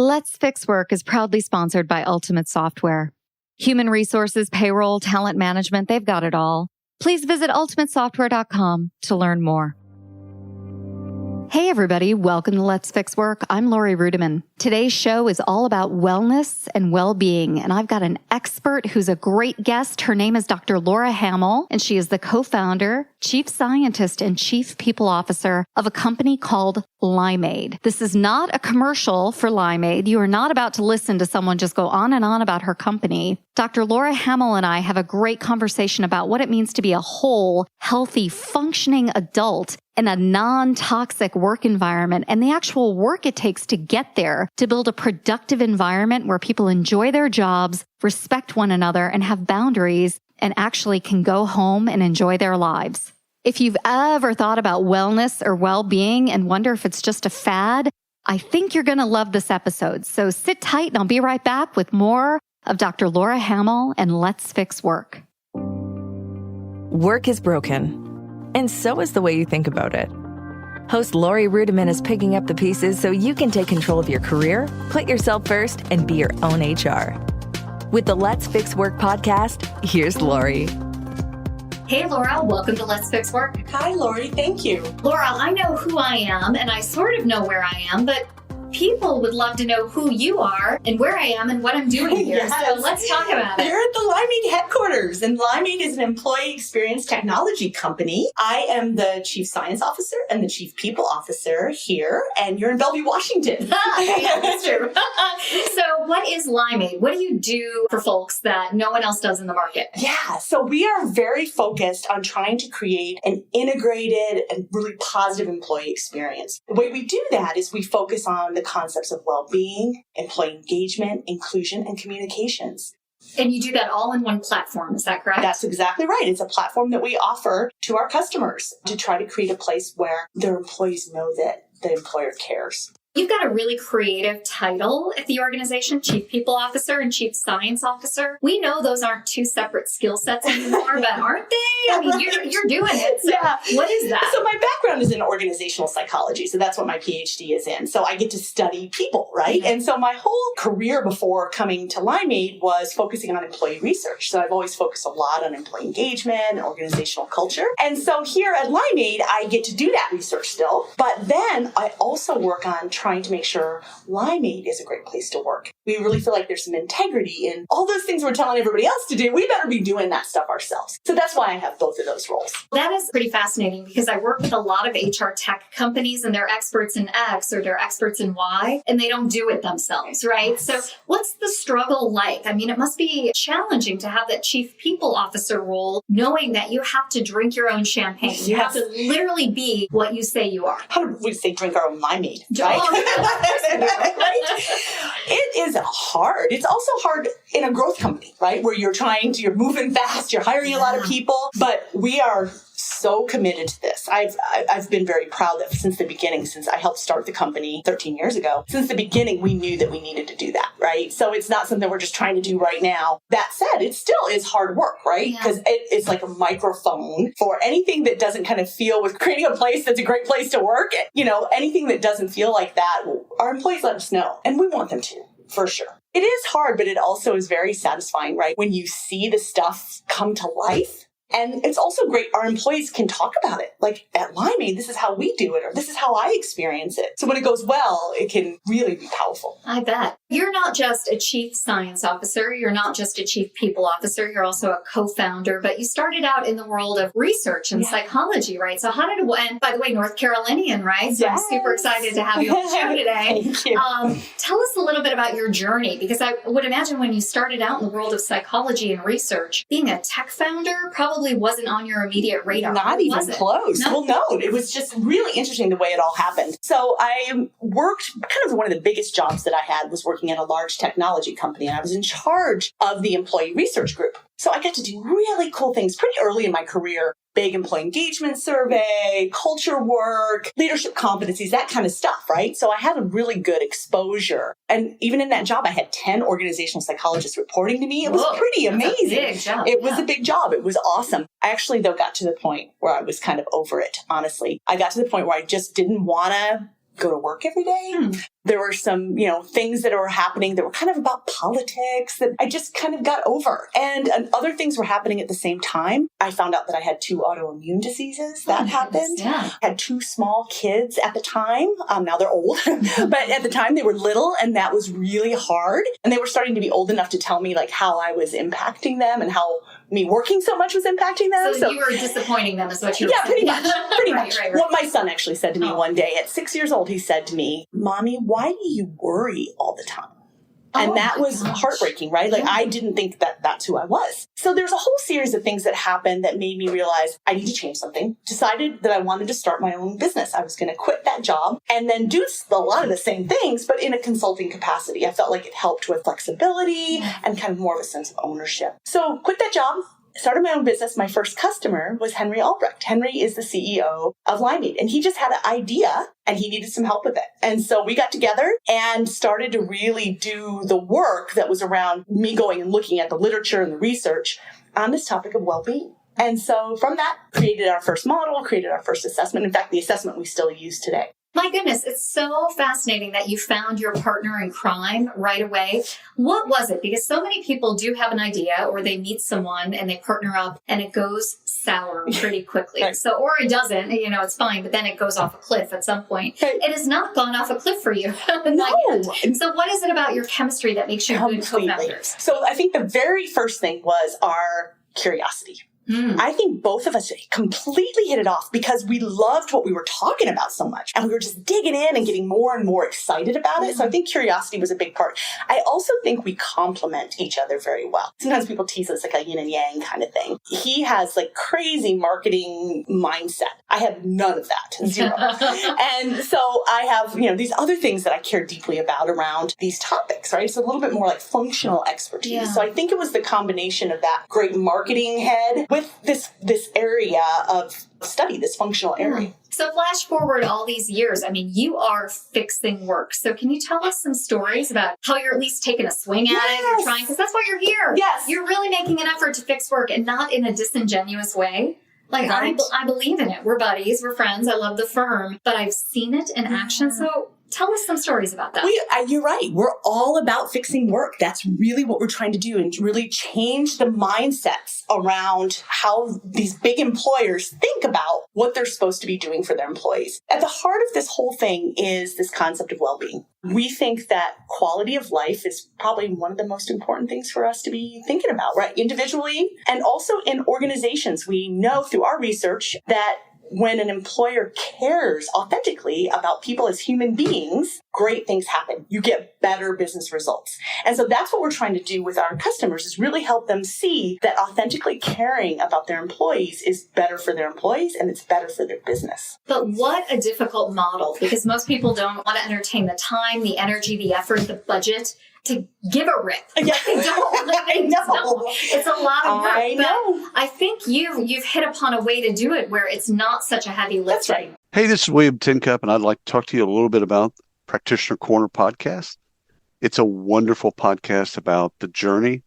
Let's Fix Work is proudly sponsored by Ultimate Software. Human resources, payroll, talent management, they've got it all. Please visit ultimatesoftware.com to learn more. Hey everybody, welcome to Let's Fix Work. I'm Lori Rudiman. Today's show is all about wellness and well-being, and I've got an expert who's a great guest. Her name is Dr. Laura Hamill, and she is the co-founder, chief scientist, and chief people officer of a company called Limeade. This is not a commercial for Limeade. You are not about to listen to someone just go on and on about her company. Dr. Laura Hamill and I have a great conversation about what it means to be a whole, healthy, functioning adult in a non-toxic work environment and the actual work it takes to get there, to build a productive environment where people enjoy their jobs, respect one another, and have boundaries, and actually can go home and enjoy their lives. If you've ever thought about wellness or well-being and wonder if it's just a fad, I think you're going to love this episode. So sit tight and I'll be right back with more of Dr. Laura Hamill and Let's Fix Work. Work is broken, and so is the way you think about it. Host Lori Rudiman is picking up the pieces so you can take control of your career, put yourself first, and be your own HR. With the Let's Fix Work podcast, here's Lori. Hey, Laura, welcome to Let's Fix Work. Hi, Lori. Thank you. Laura, I know who I am, and I sort of know where I am, but people would love to know who you are and where I am and what I'm doing here. Yes. So let's talk about it. You're at the Limeade headquarters, and Limeade is an employee experience technology company. I am the chief science officer and the chief people officer here, and you're in Bellevue, Washington. Yeah, that's true. So what is Limeade? What do you do for folks that no one else does in the market? Yeah, so we are very focused on trying to create an integrated and really positive employee experience. The way we do that is we focus on the concepts of well-being, employee engagement, inclusion, and communications. And you do that all in one platform, is that correct? That's exactly right. It's a platform that we offer to our customers to try to create a place where their employees know that the employer cares. You've got a really creative title at the organization, Chief People Officer and Chief Science Officer. We know those aren't two separate skill sets anymore, but aren't they? I mean, you're doing it. So yeah. What is that? So my background is in organizational psychology. So that's what my PhD is in. So I get to study people, right? Mm-hmm. And so my whole career before coming to Limeade was focusing on employee research. So I've always focused a lot on employee engagement and organizational culture. And so here at Limeade, I get to do that research still. But then I also work on trying to make sure Limeade is a great place to work. We really feel like there's some integrity in all those things we're telling everybody else to do. We better be doing that stuff ourselves. So that's why I have both of those roles. That is pretty fascinating because I work with a lot of HR tech companies and they're experts in X or they're experts in Y and they don't do it themselves, right? Yes. So what's the struggle like? I mean, it must be challenging to have that chief people officer role, knowing that you have to drink your own champagne. Yes. You have to literally be what you say you are. How do we say drink our own Limeade, right? It is hard. It's also hard in a growth company, right? Where you're moving fast, you're hiring a lot of people, but we are so committed to this. I've been very proud that since the beginning, since I helped start the company 13 years ago, since the beginning, we knew that we needed to do that, right? So it's not something we're just trying to do right now. That said, it still is hard work, right? Because it's like a microphone for anything that doesn't kind of feel with creating a place that's a great place to work. You know, anything that doesn't feel like that, our employees let us know, and we want them to, for sure. It is hard, but it also is very satisfying, right? When you see the stuff come to life. And it's also great. Our employees can talk about it. Like at Limeade, this is how we do it, or this is how I experience it. So when it goes well, it can really be powerful. I bet. You're not just a chief science officer. You're not just a chief people officer. You're also a co-founder, but you started out in the world of research and psychology, right? So how did it, and by the way, North Carolinian, right? So I'm super excited to have you on the show today. Thank you. Tell us a little bit about your journey, because I would imagine when you started out in the world of psychology and research, being a tech founder probably wasn't on your immediate radar. Not even close. No? Well, no, it was just really interesting the way it all happened. So I worked, kind of one of the biggest jobs that I had was working at a large technology company, and I was in charge of the employee research group. So I got to do really cool things pretty early in my career. Big employee engagement survey, culture work, leadership competencies, that kind of stuff, right? So I had a really good exposure. And even in that job, I had 10 organizational psychologists reporting to me. It was pretty amazing. A big job. It was a big job. It was awesome. I actually, though, got to the point where I was kind of over it, honestly. I got to the point where I just didn't want to go to work every day. There were some, things that were happening that were kind of about politics that I just kind of got over. And other things were happening at the same time. I found out that I had 2 autoimmune diseases. That happened. Yeah. I had 2 small kids at the time. Now they're old, but at the time they were little, and that was really hard. And they were starting to be old enough to tell me like how I was impacting them and how me working so much was impacting them. So you were disappointing them is what you were saying. Pretty much. Pretty much. Right. What my son actually said to me one day at 6 years old, he said to me, "Mommy, why do you worry all the time?" And that was heartbreaking, right? Like, I didn't think that that's who I was. So there's a whole series of things that happened that made me realize I need to change something. Decided that I wanted to start my own business. I was going to quit that job and then do a lot of the same things, but in a consulting capacity. I felt like it helped with flexibility and kind of more of a sense of ownership. So quit that job. Started my own business. My first customer was Henry Albrecht. Henry is the CEO of Limeade, and he just had an idea and he needed some help with it. And so we got together and started to really do the work that was around me going and looking at the literature and the research on this topic of well-being. And so from that, created our first model, created our first assessment. In fact, the assessment we still use today. My goodness, it's so fascinating that you found your partner in crime right away. What was it? Because so many people do have an idea or they meet someone and they partner up and it goes sour pretty quickly. Right. So, or it doesn't, it's fine, but then it goes off a cliff at some point. Right. It has not gone off a cliff for you. No. So what is it about your chemistry that makes you good co-founders? So I think the very first thing was our curiosity. I think both of us completely hit it off because we loved what we were talking about so much. And we were just digging in and getting more and more excited about it. So I think curiosity was a big part. I also think we complement each other very well. Sometimes people tease us like a yin and yang kind of thing. He has like crazy marketing mindset. I have none of that. Zero. And so I have, these other things that I care deeply about around these topics, right? It's a little bit more like functional expertise. Yeah. So I think it was the combination of that great marketing head with this area of study, this functional area. So flash forward all these years. I mean, you are fixing work. So can you tell us some stories about how you're at least taking a swing at it? You're trying, because that's why you're here. Yes. You're really making an effort to fix work and not in a disingenuous way. Like, right. I believe in it. We're buddies. We're friends. I love the firm. But I've seen it in action. So tell us some stories about that. You're right. We're all about fixing work. That's really what we're trying to do and really change the mindsets around how these big employers think about what they're supposed to be doing for their employees. At the heart of this whole thing is this concept of well-being. We think that quality of life is probably one of the most important things for us to be thinking about, right? Individually and also in organizations. We know through our research that when an employer cares authentically about people as human beings, great things happen. You get better business results. And so that's what we're trying to do with our customers is really help them see that authentically caring about their employees is better for their employees and it's better for their business. But what a difficult model, because most people don't want to entertain the time, the energy, the effort, the budget to give a rip. Yeah. They don't. I know. It's a lot of work. I know. But I think you've hit upon a way to do it where it's not such a heavy lift. That's right. Hey, this is William Tincup, and I'd like to talk to you a little bit about Practitioner Corner podcast. It's a wonderful podcast about the journey,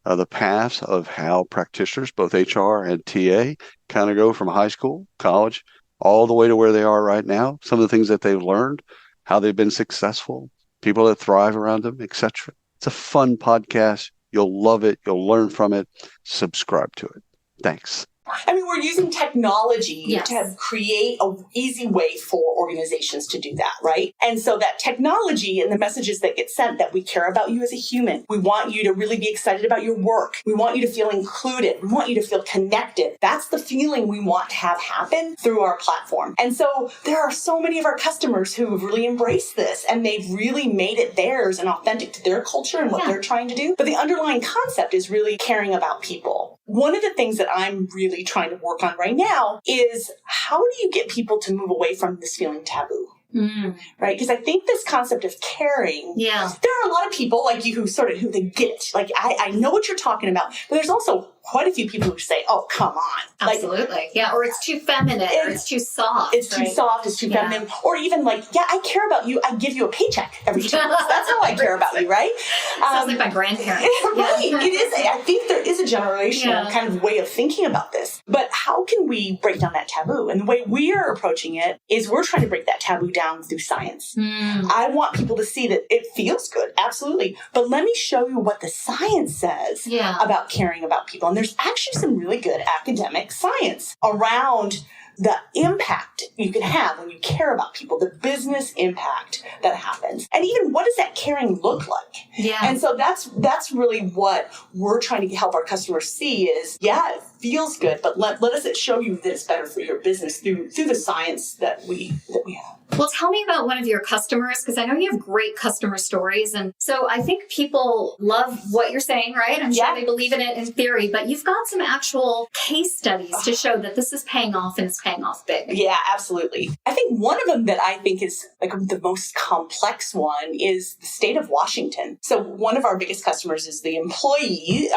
the paths of how practitioners, both HR and TA, kind of go from high school, college, all the way to where they are right now. Some of the things that they've learned, how they've been successful, people that thrive around them, etc. It's a fun podcast. You'll love it. You'll learn from it. Subscribe to it. Thanks. I mean, we're using technology Yes. to create an easy way for organizations to do that, right? And so that technology and the messages that get sent that we care about you as a human. We want you to really be excited about your work. We want you to feel included. We want you to feel connected. That's the feeling we want to have happen through our platform. And so there are so many of our customers who have really embraced this and they've really made it theirs and authentic to their culture and what they're trying to do. But the underlying concept is really caring about people. One of the things that I'm really trying to work on right now is how do you get people to move away from this feeling taboo? Right? Because I think this concept of caring, there are a lot of people like you who they get it. Like, I know what you're talking about, but there's also quite a few people who say, oh, come on. Absolutely. Yeah. Or it's too feminine, or it's too soft. It's too soft, it's too feminine. Or even like, I care about you. I give you a paycheck every 2 months. That's how I care about you, right? Sounds like my grandparents. Right. It is. I think there is a generational kind of way of thinking about this. But how can we break down that taboo? And the way we are approaching it is we're trying to break that taboo down through science. I want people to see that it feels good. Absolutely. But let me show you what the science says about caring about people. And there's actually some really good academic science around the impact you can have when you care about people, the business impact that happens. And even what does that caring look like? Yeah. And so that's really what we're trying to help our customers see is, it feels good, but let us show you that it's better for your business through the science that we have. Well, tell me about one of your customers, because I know you have great customer stories. And so I think people love what you're saying, right? I'm sure they believe in it in theory, but you've got some actual case studies to show that this is paying off and it's paying off big. Yeah, absolutely. I think one of them that I think is like the most complex one is the state of Washington. So one of our biggest customers is the employees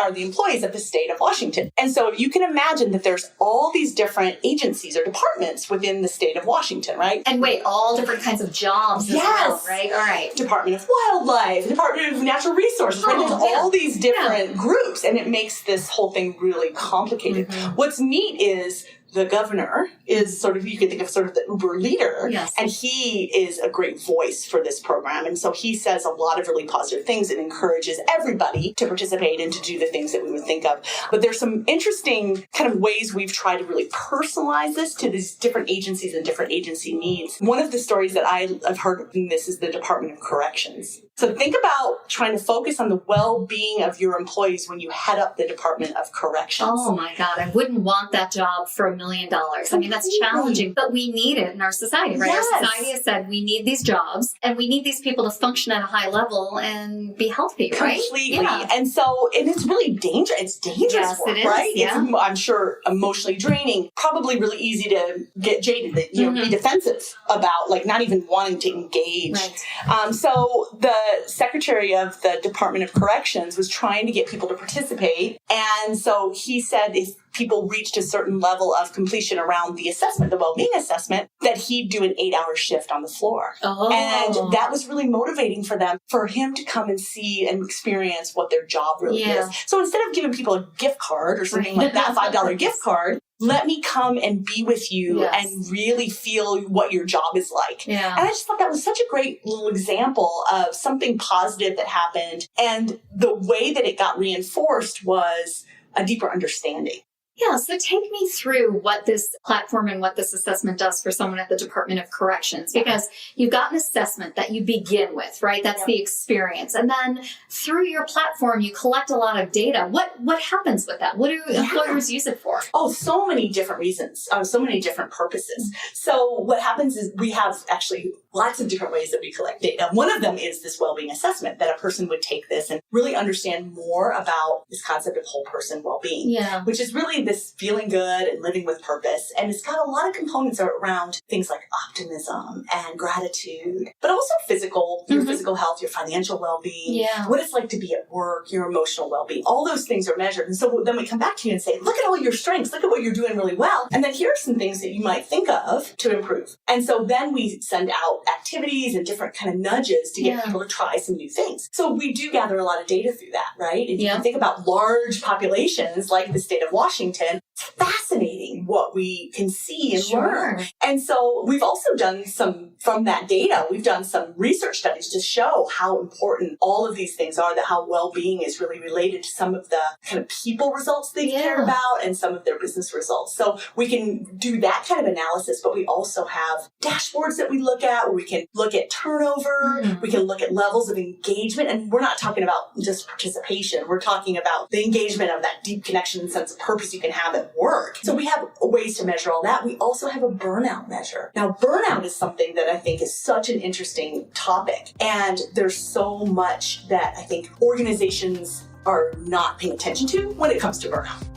of the state of Washington. And so you can imagine that there's all these different agencies or departments within the state of Washington, right? And wait, all different kinds of jobs as well, right? All right. Department of Wildlife, Department of Natural Resources, right? There's all these different groups, and it makes this whole thing really complicated. What's neat is the governor is you can think of the Uber leader, and he is a great voice for this program. And so he says a lot of really positive things and encourages everybody to participate and to do the things that we would think of. But there's some interesting kind of ways we've tried to really personalize this to these different agencies and different agency needs. One of the stories that I've heard in this is the Department of Corrections. So think about trying to focus on the well-being of your employees when you head up the Department of Corrections. Oh my God, I wouldn't want that job for $1 million. I mean, that's challenging, but we need it in our society, right? Our society has said we need these jobs and we need these people to function at a high level and be healthy, right? Completely. And it's really dangerous. It's dangerous work, right? Yeah. It's, I'm sure, emotionally draining, probably really easy to get jaded, be defensive about, like not even wanting to engage. Right. So the Secretary of the Department of Corrections was trying to get people to participate. And so he said if people reached a certain level of completion around the assessment, the well-being assessment, that he'd do an 8-hour shift on the floor. And that was really motivating for them, for him to come and see and experience what their job really is. So instead of giving people a gift card or something like that, $5 gift card, let me come and be with you and really feel what your job is like. And I just thought that was such a great little example of something positive that happened. And the way that it got reinforced was a deeper understanding. Yeah, so take me through what this platform and what this assessment does for someone at the Department of Corrections, because you've got an assessment that you begin with, right? That's the experience. And then through your platform, you collect a lot of data. What happens with that? What do employers use it for? Oh, so many different reasons, so many different purposes. So what happens is we have actually lots of different ways that we collect data. One of them is this well-being assessment, that a person would take this and really understand more about this concept of whole person well-being, which is really this feeling good and living with purpose. And it's got a lot of components around things like optimism and gratitude, but also physical, your physical health, your financial well-being, what it's like to be at work, your emotional well-being. All those things are measured. And so then we come back to you and say, look at all your strengths, look at what you're doing really well. And then here are some things that you might think of to improve. And so then we send out activities and different kind of nudges to get people to try some new things. So we do gather a lot of data through that, right? And you can think about large populations like the state of Washington. It's fascinating what we can see and learn. And so we've also done from that data, we've done some research studies to show how important all of these things are, that how well-being is really related to some of the kind of people results they care about and some of their business results. So we can do that kind of analysis, but we also have dashboards that we look at where we can look at turnover, we can look at levels of engagement, and we're not talking about just participation. We're talking about the engagement of that deep connection and sense of purpose you can have at work. So we have ways to measure all that. We also have a burnout measure. Now, burnout is something that I think is such an interesting topic. And there's so much that I think organizations are not paying attention to when it comes to burnout.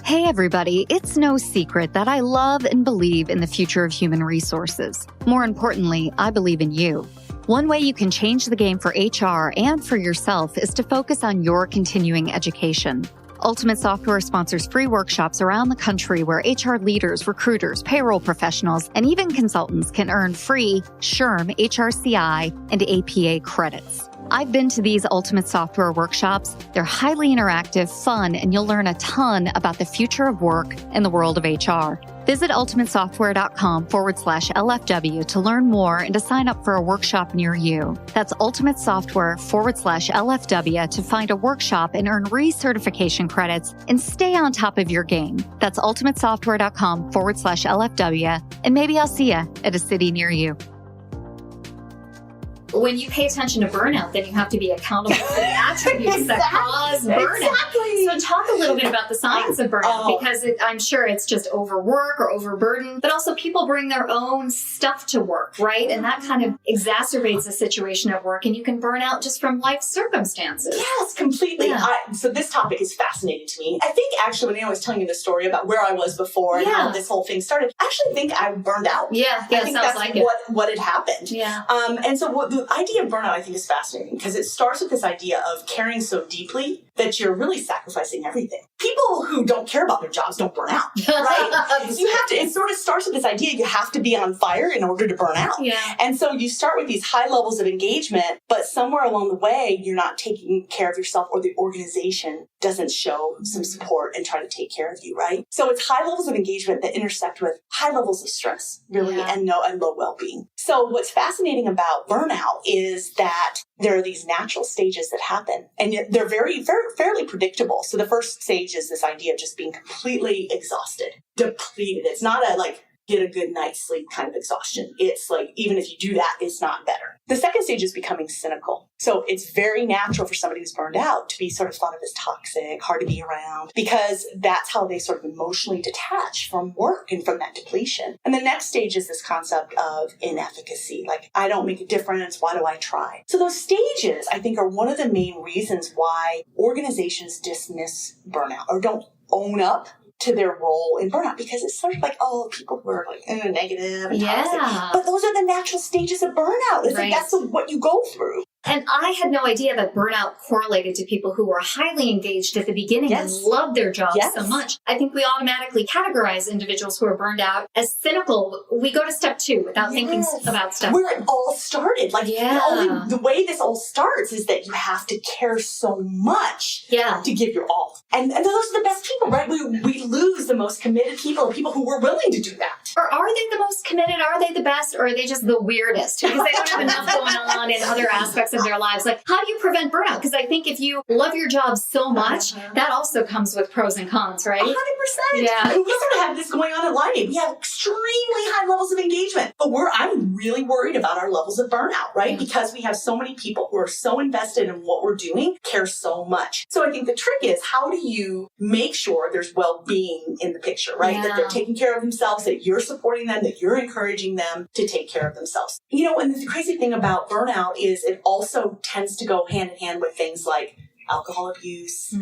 Hey everybody, it's no secret that I love and believe in the future of human resources. More importantly, I believe in you. One way you can change the game for HR and for yourself is to focus on your continuing education. Ultimate Software sponsors free workshops around the country where HR leaders, recruiters, payroll professionals, and even consultants can earn free SHRM, HRCI, and APA credits. I've been to these Ultimate Software workshops. They're highly interactive, fun, and you'll learn a ton about the future of work and the world of HR. Visit ultimatesoftware.com/LFW to learn more and to sign up for a workshop near you. That's ultimatesoftware.com/LFW to find a workshop and earn recertification credits and stay on top of your game. That's ultimatesoftware.com/LFW, and maybe I'll see you at a city near you. When you pay attention to burnout, then you have to be accountable for the attributes that cause burnout. Exactly. So talk a little bit about the science of burnout, because I'm sure it's just overwork or overburden, but also people bring their own stuff to work, right? And that kind of exacerbates the situation at work, and you can burn out just from life circumstances. Yes, completely. Yeah. So this topic is fascinating to me. I think actually when I was telling you the story about where I was before and how this whole thing started, I actually think I burned out. Yeah, I think sounds that's like it. what had happened. Yeah. And so the idea of burnout, I think, is fascinating because it starts with this idea of caring so deeply that you're really sacrificing everything. People who don't care about their jobs don't burn out, right? You have to, it sort of starts with this idea you have to be on fire in order to burn out. Yeah. And so you start with these high levels of engagement, but somewhere along the way, you're not taking care of yourself, or the organization doesn't show some support and try to take care of you, right? So it's high levels of engagement that intersect with high levels of stress, really, and low well-being. So what's fascinating about burnout is that there are these natural stages that happen, and yet they're fairly predictable. So the first stage is this idea of just being completely exhausted, depleted. It's not a get a good night's sleep kind of exhaustion. It's like, even if you do that, it's not better. The second stage is becoming cynical. So it's very natural for somebody who's burned out to be sort of thought of as toxic, hard to be around, because that's how they sort of emotionally detach from work and from that depletion. And the next stage is this concept of inefficacy. Like, I don't make a difference. Why do I try? So those stages, I think, are one of the main reasons why organizations dismiss burnout or don't own up to their role in burnout, because it's sort of like, people who are negative and toxic. But those are the natural stages of burnout. It's like that's what you go through. And I had no idea that burnout correlated to people who were highly engaged at the beginning and loved their jobs so much. I think we automatically categorize individuals who are burned out as cynical. We go to step 2 without thinking about step 1. Where it all started. The way this all starts is that you have to care so much to give your all. And those are the best people, right? We lose the most committed people who were willing to do that. Or are they the most committed? Are they the best? Or are they just the weirdest? Because they don't have enough going on in other aspects of their lives. Like, how do you prevent burnout? Because I think if you love your job so much, that also comes with pros and cons, right? 100%. Yeah. And we sort of have this going on at Limeade. We have extremely high levels of engagement, but I'm really worried about our levels of burnout, right? Because we have so many people who are so invested in what we're doing, care so much. So I think the trick is, how do you make sure there's well-being in the picture, right? That they're taking care of themselves, that you're supporting them, that you're encouraging them to take care of themselves. And the crazy thing about burnout is it also tends to go hand in hand with things like alcohol abuse,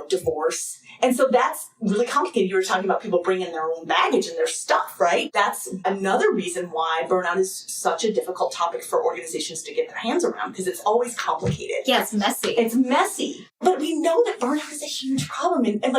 divorce. And so that's really complicated. You were talking about people bringing their own baggage and their stuff, right? That's another reason why burnout is such a difficult topic for organizations to get their hands around, because it's always complicated. Yeah, it's messy. It's messy. But we know that burnout is a huge problem. And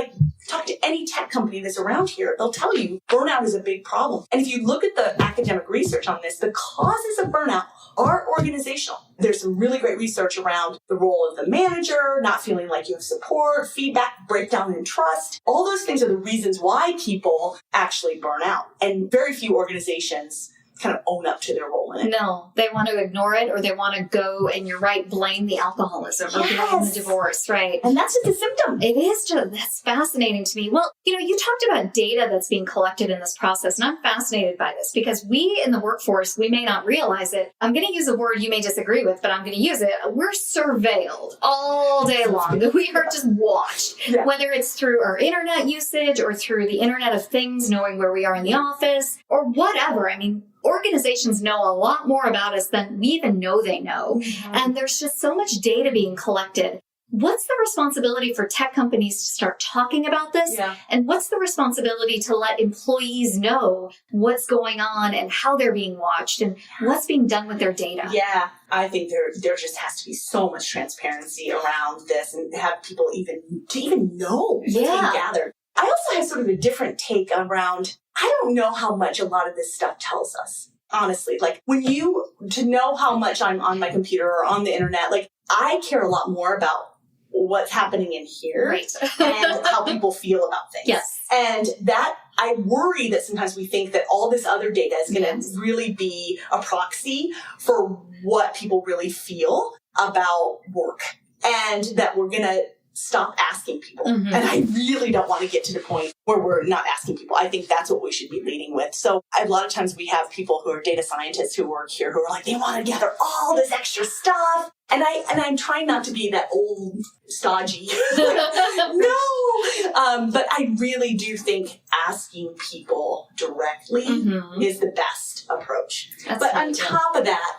talk to any tech company that's around here, they'll tell you burnout is a big problem. And if you look at the academic research on this, the causes of burnout are organizational. There's some really great research around the role of the manager, not feeling like you have support, feedback, breakdown in trust. All those things are the reasons why people actually burn out. And very few organizations kind of own up to their role in it. No, they want to ignore it, or they want to go, and you're right, blame the alcoholism or blame the divorce, right? And that's just a symptom. It is that's fascinating to me. Well, you talked about data that's being collected in this process, and I'm fascinated by this because we in the workforce, we may not realize it. I'm going to use a word you may disagree with, but I'm going to use it. We're surveilled all day long. We are just watched, whether it's through our internet usage or through the Internet of Things, knowing where we are in the office or whatever. I mean, organizations know a lot more about us than we even know they know. And there's just so much data being collected. what's the responsibility for tech companies to start talking about this? Yeah. And what's the responsibility to let employees know what's going on and how they're being watched and what's being done with their data? Yeah, I think there just has to be so much transparency around this and have people even know what's being gathered. I also have sort of a different take around, I don't know how much a lot of this stuff tells us. Honestly, like to know how much I'm on my computer or on the internet, like I care a lot more about what's happening in here and how people feel about things. Yes. And that I worry that sometimes we think that all this other data is going to really be a proxy for what people really feel about work, and that we're going to stop asking people. Mm-hmm. And I really don't want to get to the point where we're not asking people. I think that's what we should be leading with. So a lot of times we have people who are data scientists who work here who are like, they want to gather all this extra stuff. And I'm trying not to be that old stodgy. No. But I really do think asking people directly is the best approach. But on top of that,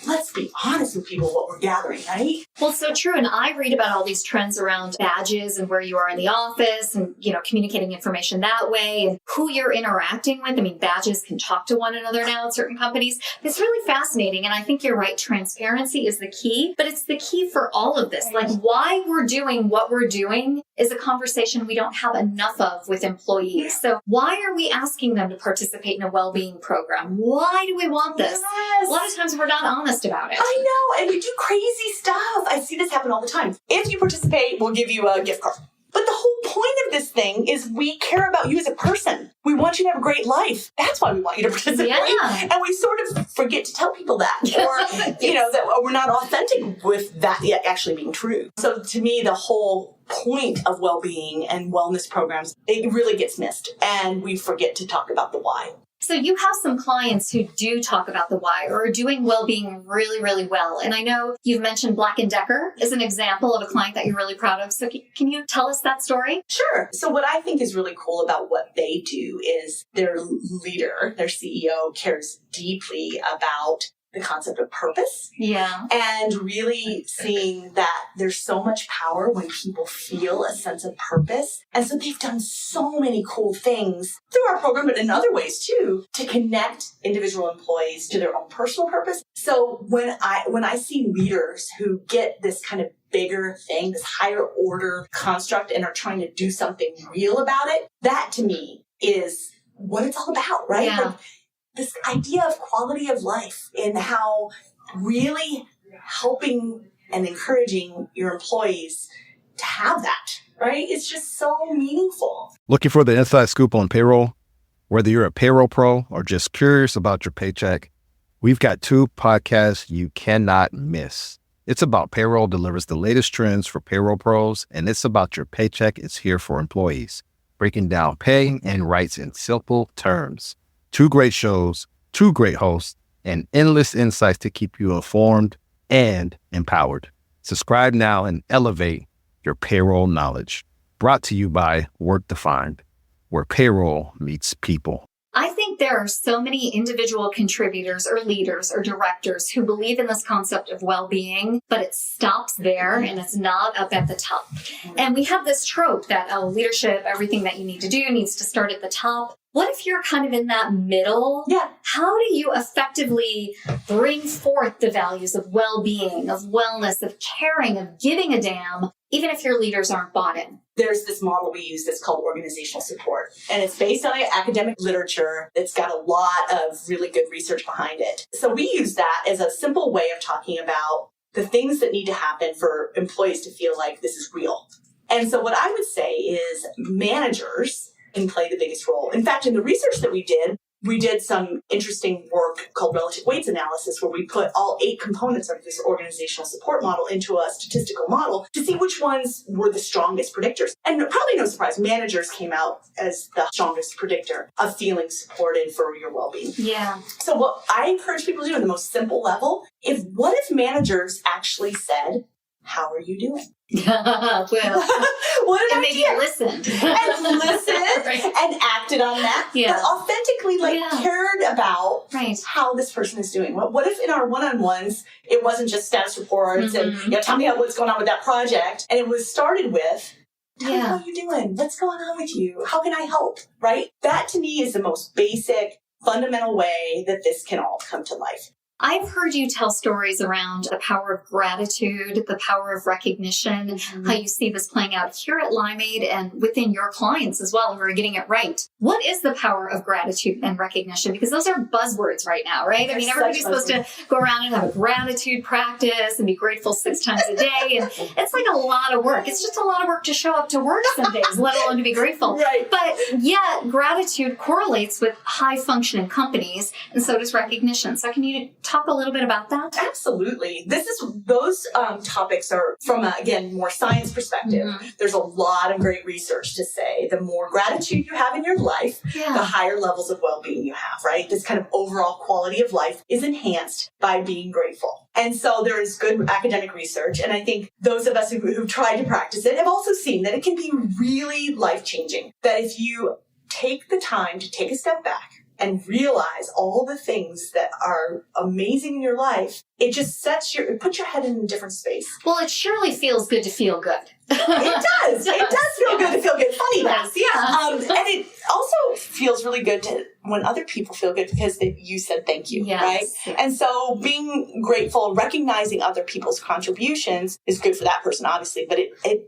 let's be honest with people what we're gathering, right? Well, it's so true. And I read about all these trends around badges and where you are in the office and, communicating information that way and who you're interacting with. I mean, badges can talk to one another now at certain companies. It's really fascinating. And I think you're right. Transparency is the key, but it's the key for all of this. Like why we're doing what we're doing is a conversation we don't have enough of with employees. So why are we asking them to participate in a well-being program? Why do we want this? Yes. A lot of times we're not honest about it. I know. And we do crazy stuff. I see this happen all the time. If you participate, we'll give you a gift card. But the whole point of this thing is we care about you as a person. We want you to have a great life. That's why we want you to participate. Yeah. And we sort of forget to tell people that. Or, that we're not authentic with that actually being true. So to me, the whole point of well-being and wellness programs, it really gets missed. And we forget to talk about the why. So you have some clients who do talk about the why or are doing well-being really, really well. And I know you've mentioned Black & Decker as an example of a client that you're really proud of. So can you tell us that story? Sure. So what I think is really cool about what they do is their leader, their CEO, cares deeply about the concept of purpose. Yeah. And really seeing that there's so much power when people feel a sense of purpose. And so they've done so many cool things through our program, but in other ways too, to connect individual employees to their own personal purpose. So when I see leaders who get this kind of bigger thing, this higher order construct, and are trying to do something real about it, that to me is what it's all about, right? Yeah. Like, this idea of quality of life and how really helping and encouraging your employees to have that, right? It's just so meaningful. Looking for the inside scoop on payroll? Whether you're a payroll pro or just curious about your paycheck, we've got two podcasts you cannot miss. It's About Payroll delivers the latest trends for payroll pros, and It's About Your Paycheck is here for employees, breaking down pay and rights in simple terms. Two great shows, two great hosts, and endless insights to keep you informed and empowered. Subscribe now and elevate your payroll knowledge. Brought to you by Work Defined, where payroll meets people. I think there are so many individual contributors or leaders or directors who believe in this concept of well-being, but it stops there and it's not up at the top. And we have this trope that, leadership, everything that you need to do needs to start at the top. What if you're kind of in that middle? Yeah. How do you effectively bring forth the values of well-being, of wellness, of caring, of giving a damn, even if your leaders aren't bought in? There's this model we use that's called organizational support. And it's based on academic literature. It's got a lot of really good research behind it. So we use that as a simple way of talking about the things that need to happen for employees to feel like this is real. And so what I would say is managers can play the biggest role. In fact, in the research that we did some interesting work called relative weights analysis, where we put all 8 components of this organizational support model into a statistical model to see which ones were the strongest predictors. And probably no surprise, managers came out as the strongest predictor of feeling supported for your well-being. Yeah. So what I encourage people to do in the most simple level, what if managers actually said, how are you doing? Well, what an and maybe idea. listened. And listened Right. and acted on that, Yeah. but authentically cared about Right. how this person is doing. What if in our one-on-ones, it wasn't just status reports and, tell me what's going on with that project. And it was started with, tell me how you're doing. What's going on with you? How can I help? Right? That to me is the most basic, fundamental way that this can all come to life. I've heard you tell stories around the power of gratitude, the power of recognition, how you see this playing out here at Limeade and within your clients as well, who are getting it right. What is the power of gratitude and recognition? Because those are buzzwords right now, right? I mean, everybody's supposed to go around and have a gratitude practice and be grateful 6 times a day. And it's like a lot of work. It's just a lot of work to show up to work some days, let alone to be grateful. Right. But yet, gratitude correlates with high functioning companies, and so does recognition. So can you talk a little bit about that? Absolutely. Those topics are from a, again, more science perspective. There's a lot of great research to say the more gratitude you have in your life, the higher levels of well-being you have, right? This kind of overall quality of life is enhanced by being grateful. And so there is good academic research. And I think those of us who've tried to practice it have also seen that it can be really life-changing. That if you take the time to take a step back and realize all the things that are amazing in your life, it just it puts your head in a different space. Well, it surely feels good to feel good. It does. It does feel good to feel good. Funny that. Yeah. And it also feels really good when other people feel good because you said thank you, right? Yes. And so being grateful, recognizing other people's contributions is good for that person, obviously, but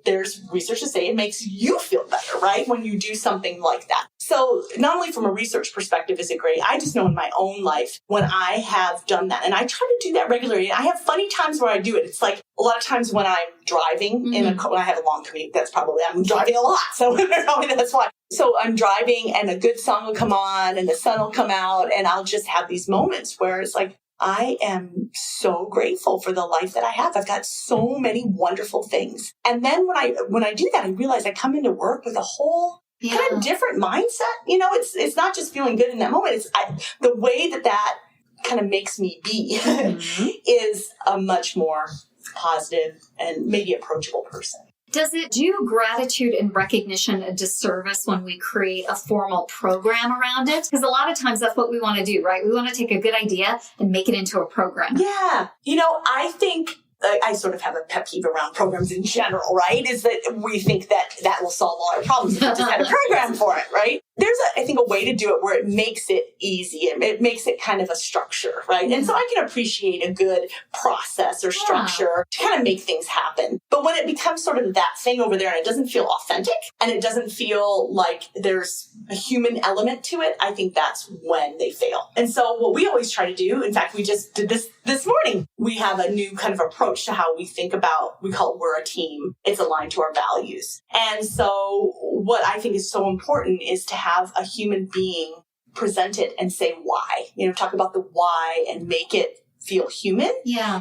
there's research to say it makes you feel better, right? When you do something like that. So not only from a research perspective is it great, I just know in my own life when I have done that, and I try to do that regularly. I have funny times where I do it. It's like a lot of times when I'm driving when I have a long commute, I'm driving a lot. So probably that's why. So I'm driving and a good song will come on and the sun will come out and I'll just have these moments where it's like, I am so grateful for the life that I have. I've got so many wonderful things. And then when I do that, I realize I come into work with a whole kind of different mindset. You know, it's not just feeling good in that moment. It's the way that kind of makes me be is a much more positive and maybe approachable person. Does it do gratitude and recognition a disservice when we create a formal program around it? Because a lot of times that's what we want to do, right? We want to take a good idea and make it into a program. Yeah. You know, I think I sort of have a pet peeve around programs in general, right? Is that we think that will solve all our problems if we just had a program for it, right? There's, I think, a way to do it where it makes it easy and it makes it kind of a structure, right? And so I can appreciate a good process or structure to kind of make things happen. But when it becomes sort of that thing over there and it doesn't feel authentic and it doesn't feel like there's a human element to it, I think that's when they fail. And so what we always try to do, in fact, we just did this morning, we have a new kind of approach to how we think about, we call it we're a team. It's aligned to our values. And so what I think is so important is to have a human being present it and say why, talk about the why and make it feel human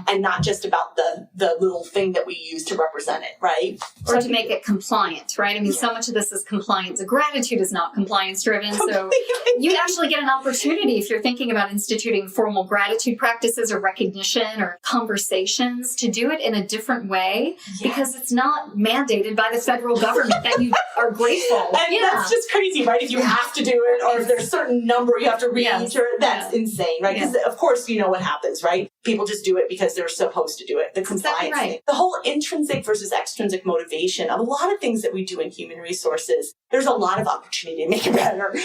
and not just about the little thing that we use to represent it, right? Or to make it compliant, right? I mean, so much of this is compliance. Gratitude is not compliance driven. So you actually get an opportunity if you're thinking about instituting formal gratitude practices or recognition or conversations to do it in a different way because it's not mandated by the federal government that you are grateful. And that's just crazy, right? If you have to do it or if there's a certain number you have to reach, that's insane, right? Because of course, you know what happens, right? People just do it because they're supposed to do it. The compliance thing. The whole intrinsic versus extrinsic motivation of a lot of things that we do in human resources, there's a lot of opportunity to make it better.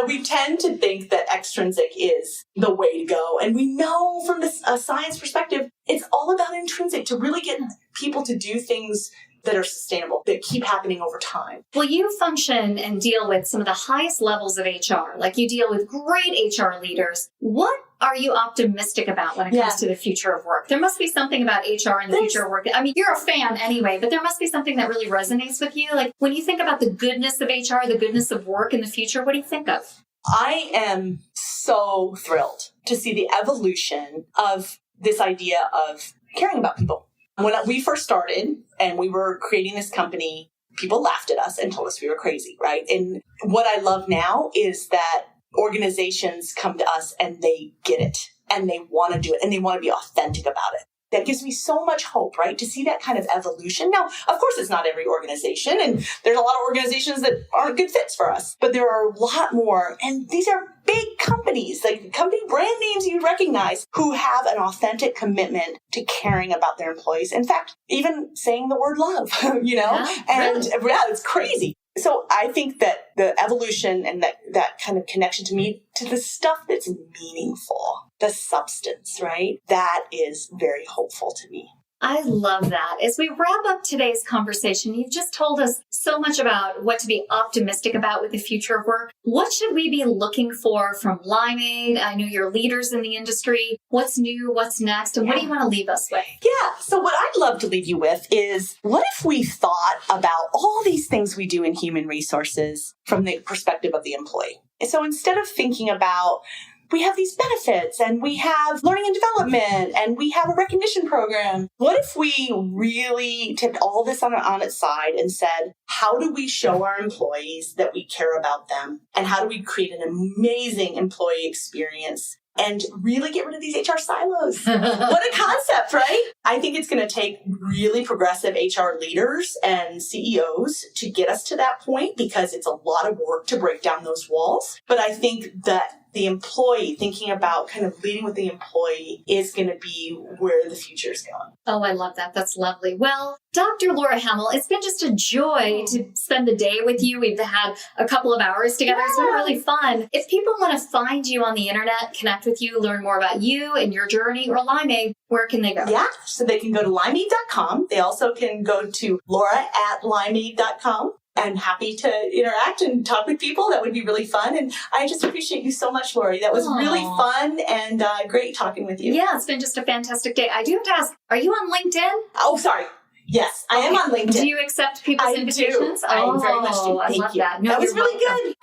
We tend to think that extrinsic is the way to go. And we know from a science perspective, it's all about intrinsic to really get people to do things that are sustainable, that keep happening over time. Well, you function and deal with some of the highest levels of HR. Like you deal with great HR leaders. What are you optimistic about when it comes to the future of work? There must be something about HR and the future of work. I mean, you're a fan anyway, but there must be something that really resonates with you. Like when you think about the goodness of HR, the goodness of work in the future, what do you think of? I am so thrilled to see the evolution of this idea of caring about people. When we first started and we were creating this company, people laughed at us and told us we were crazy, right? And what I love now is that organizations come to us and they get it and they want to do it and they want to be authentic about it. that gives me so much hope, right? To see that kind of evolution. Now, of course, it's not every organization, and there's a lot of organizations that aren't good fits for us, but there are a lot more. And these are big companies, like company brand names you recognize, who have an authentic commitment to caring about their employees. In fact, even saying the word love, it's crazy. So I think that the evolution and that kind of connection to me, to the stuff that's meaningful, the substance, right? That is very hopeful to me. I love that. As we wrap up today's conversation, you've just told us so much about what to be optimistic about with the future of work. What should we be looking for from Limeade? I know you're leaders in the industry. What's new? What's next? And what do you want to leave us with? Yeah. So what I'd love to leave you with is, what if we thought about all these things we do in human resources from the perspective of the employee? And so instead of thinking about, we have these benefits and we have learning and development and we have a recognition program, what if we really tipped all this on its side and said, how do we show our employees that we care about them? And how do we create an amazing employee experience and really get rid of these HR silos? What a concept, right? I think it's going to take really progressive HR leaders and CEOs to get us to that point, because it's a lot of work to break down those walls. But I think that the employee, thinking about kind of leading with the employee, is going to be where the future is going. Oh, I love that. That's lovely. Well, Dr. Laura Hamill, it's been just a joy to spend the day with you. We've had a couple of hours together. It's been really fun. If people want to find you on the internet, connect with you, learn more about you and your journey, or Limeade, where can they go? Yeah, so they can go to limeade.com. They also can go to laura@limeade.com. I'm happy to interact and talk with people. That would be really fun. And I just appreciate you so much, Lori. That was really fun and great talking with you. Yeah, it's been just a fantastic day. I do have to ask, are you on LinkedIn? Oh, sorry. Yes, I am on LinkedIn. Do you accept people's invitations? I very much do. I love that. No, that was really good.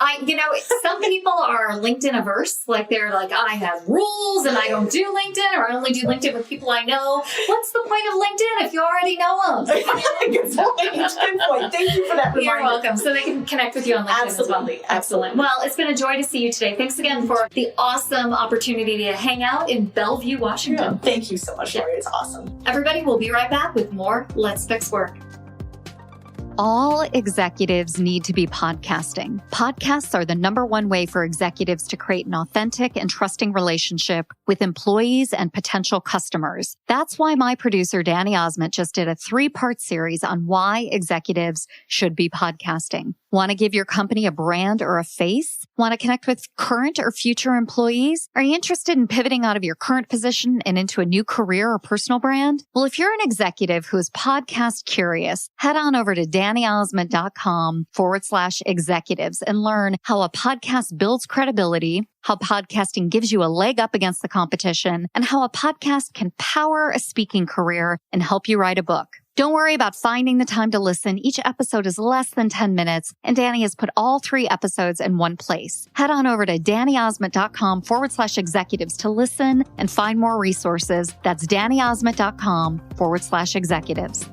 Some people are LinkedIn averse. Like they're like, I have rules and I don't do LinkedIn, or I only do LinkedIn with people I know. What's the point of LinkedIn if you already know them? Good point. Thank you for that reminder. You're welcome. So they can connect with you on LinkedIn as well. Excellent. Well, it's been a joy to see you today. Thanks again for the awesome opportunity to hang out in Bellevue, Washington. Yeah, thank you so much, Lori. It's awesome. Everybody, we'll be right back with more Let's Fix Work. All executives need to be podcasting. Podcasts are the #1 way for executives to create an authentic and trusting relationship with employees and potential customers. That's why my producer, Danny Osment, just did a 3-part series on why executives should be podcasting. Want to give your company a brand or a face? Want to connect with current or future employees? Are you interested in pivoting out of your current position and into a new career or personal brand? Well, if you're an executive who is podcast curious, head on over to DannyOsment.com/executives and learn how a podcast builds credibility, how podcasting gives you a leg up against the competition, and how a podcast can power a speaking career and help you write a book. Don't worry about finding the time to listen. Each episode is less than 10 minutes, and Danny has put all 3 episodes in one place. Head on over to DannyOsment.com/executives to listen and find more resources. That's DannyOsment.com/executives.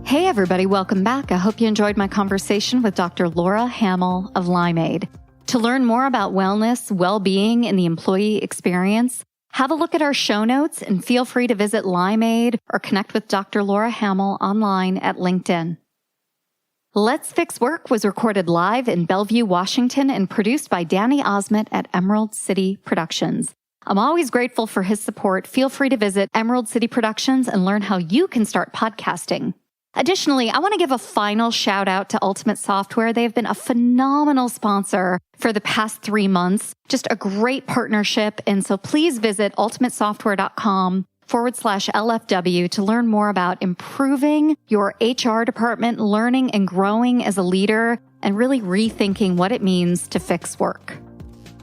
Hey, everybody. Welcome back. I hope you enjoyed my conversation with Dr. Laura Hamill of Limeade. To learn more about wellness, well-being, and the employee experience, have a look at our show notes and feel free to visit Limeade or connect with Dr. Laura Hamill online at LinkedIn. Let's Fix Work was recorded live in Bellevue, Washington, and produced by Danny Osment at Emerald City Productions. I'm always grateful for his support. Feel free to visit Emerald City Productions and learn how you can start podcasting. Additionally, I want to give a final shout out to Ultimate Software. They've been a phenomenal sponsor for the past 3 months. Just a great partnership. And so please visit ultimatessoftware.com/LFW to learn more about improving your HR department, learning and growing as a leader, and really rethinking what it means to fix work.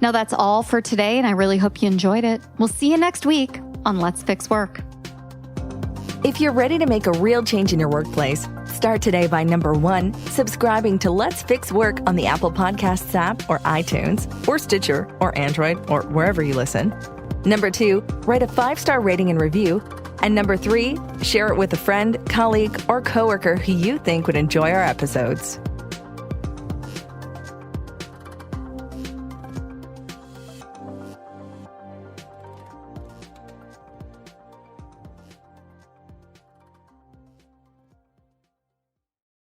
Now that's all for today, and I really hope you enjoyed it. We'll see you next week on Let's Fix Work. If you're ready to make a real change in your workplace, start today by 1, subscribing to Let's Fix Work on the Apple Podcasts app or iTunes or Stitcher or Android or wherever you listen. 2, write a 5-star rating and review. And 3, share it with a friend, colleague, or coworker who you think would enjoy our episodes.